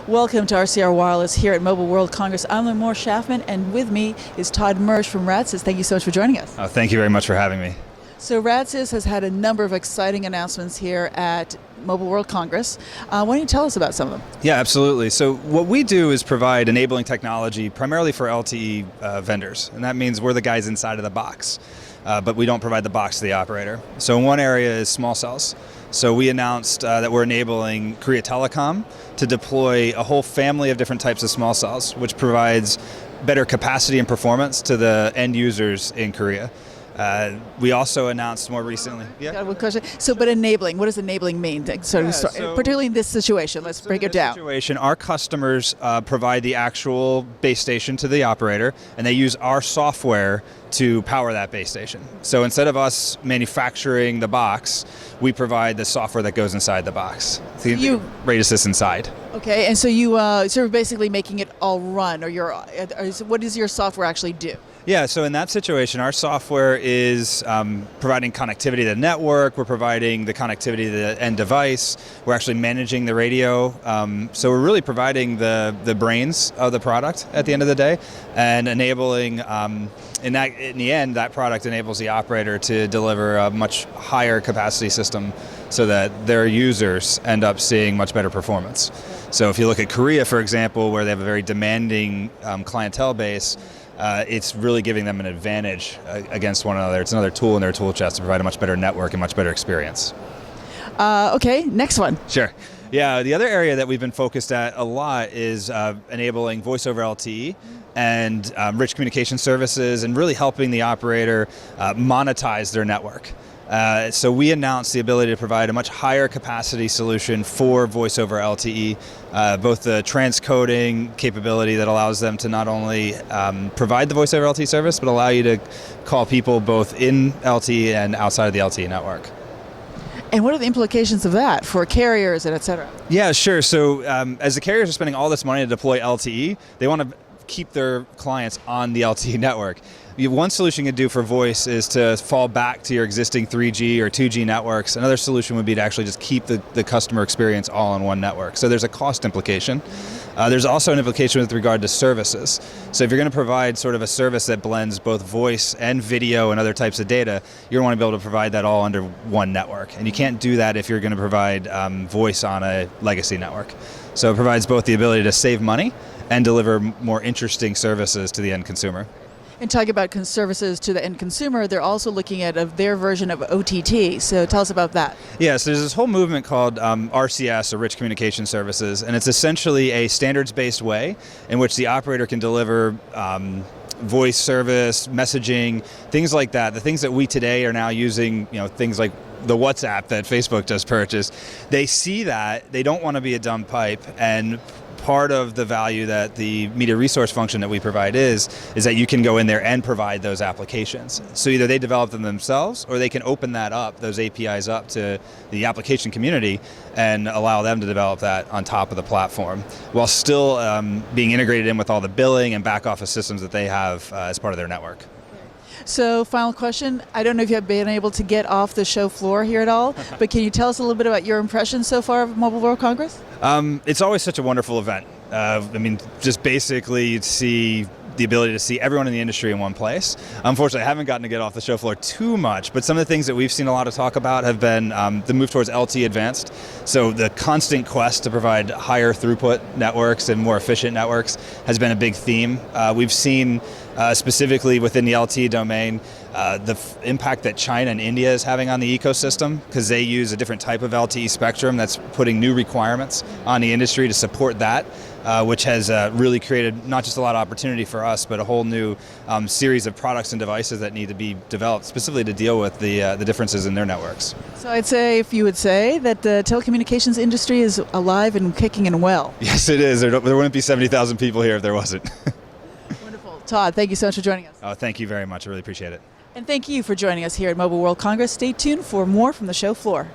Welcome to RCR Wireless here at Mobile World Congress. I'm Limor Schaffman, and with me is Todd Mersch from Radisys. Thank you so much for joining us. Thank you very much for having me. So Radisys has had a number of exciting announcements here at Mobile World Congress. Why don't you tell us about some of them? Yeah, absolutely. So what we do is provide enabling technology primarily for LTE vendors, and that means we're the guys inside of the box, but we don't provide the box to the operator. So one area is small cells. So we announced that we're enabling Korea Telecom to deploy a whole family of different types of small cells, which provides better capacity and performance to the end users in Korea. We also announced more recently. Yeah. Got one question. So, but enabling, what does enabling mean? Particularly in this situation, let's break it down. Our customers provide the actual base station to the operator, and they use our software to power that base station. So instead of us manufacturing the box, we provide the software that goes inside the box. So you Radisys inside. Okay, and so you're basically making it all run, or what does your software actually do? Yeah, so in that situation, our software is providing connectivity to the network, we're providing the connectivity to the end device, we're actually managing the radio, so we're really providing the brains of the product at the end of the day, and enabling, in the end, that product enables the operator to deliver a much higher capacity system so that their users end up seeing much better performance. So if you look at Korea, for example, where they have a very demanding clientele base, it's really giving them an advantage against one another. It's another tool in their tool chest to provide a much better network and much better experience. Okay, next one. Sure. Yeah, the other area that we've been focused at a lot is enabling Voiceover LTE and rich communication services, and really helping the operator monetize their network. So we announced the ability to provide a much higher capacity solution for Voiceover LTE, both the transcoding capability that allows them to not only provide the Voiceover LTE service, but allow you to call people both in LTE and outside of the LTE network. And what are the implications of that for carriers and et cetera? Yeah, sure. So as the carriers are spending all this money to deploy LTE, they want to keep their clients on the LTE network. One solution you can do for voice is to fall back to your existing 3G or 2G networks. Another solution would be to actually just keep the customer experience all on one network. So there's a cost implication. There's also an implication with regard to services. So if you're going to provide sort of a service that blends both voice and video and other types of data, you're going to want to be able to provide that all under one network. And you can't do that if you're going to provide voice on a legacy network. So it provides both the ability to save money and deliver more interesting services to the end consumer. And talking about services to the end consumer, they're also looking at their version of OTT. So tell us about that. Yeah, so there's this whole movement called RCS, or Rich Communication Services, and it's essentially a standards-based way in which the operator can deliver voice service, messaging, things like that. The things that we today are now using, things like the WhatsApp that Facebook just purchased. They see that, they don't want to be a dumb pipe, and part of the value that the media resource function that we provide is that you can go in there and provide those applications. So either they develop them themselves, or they can open that up, those APIs up to the application community and allow them to develop that on top of the platform, while still being integrated in with all the billing and back office systems that they have as part of their network. So final question, I don't know if you've been able to get off the show floor here at all, but can you tell us a little bit about your impressions so far of Mobile World Congress? It's always such a wonderful event. Just basically you'd see the ability to see everyone in the industry in one place. Unfortunately, I haven't gotten to get off the show floor too much, but some of the things that we've seen a lot of talk about have been the move towards LTE Advanced. So the constant quest to provide higher throughput networks and more efficient networks has been a big theme. We've seen specifically within the LTE domain, the impact that China and India is having on the ecosystem, because they use a different type of LTE spectrum that's putting new requirements on the industry to support that, which has really created not just a lot of opportunity for us, but a whole new series of products and devices that need to be developed specifically to deal with the differences in their networks. So I'd say, if you would say, that the telecommunications industry is alive and kicking and well. Yes, it is. There wouldn't be 70,000 people here if there wasn't. Wonderful. Todd, thank you so much for joining us. Oh, thank you very much. I really appreciate it. And thank you for joining us here at Mobile World Congress. Stay tuned for more from the show floor.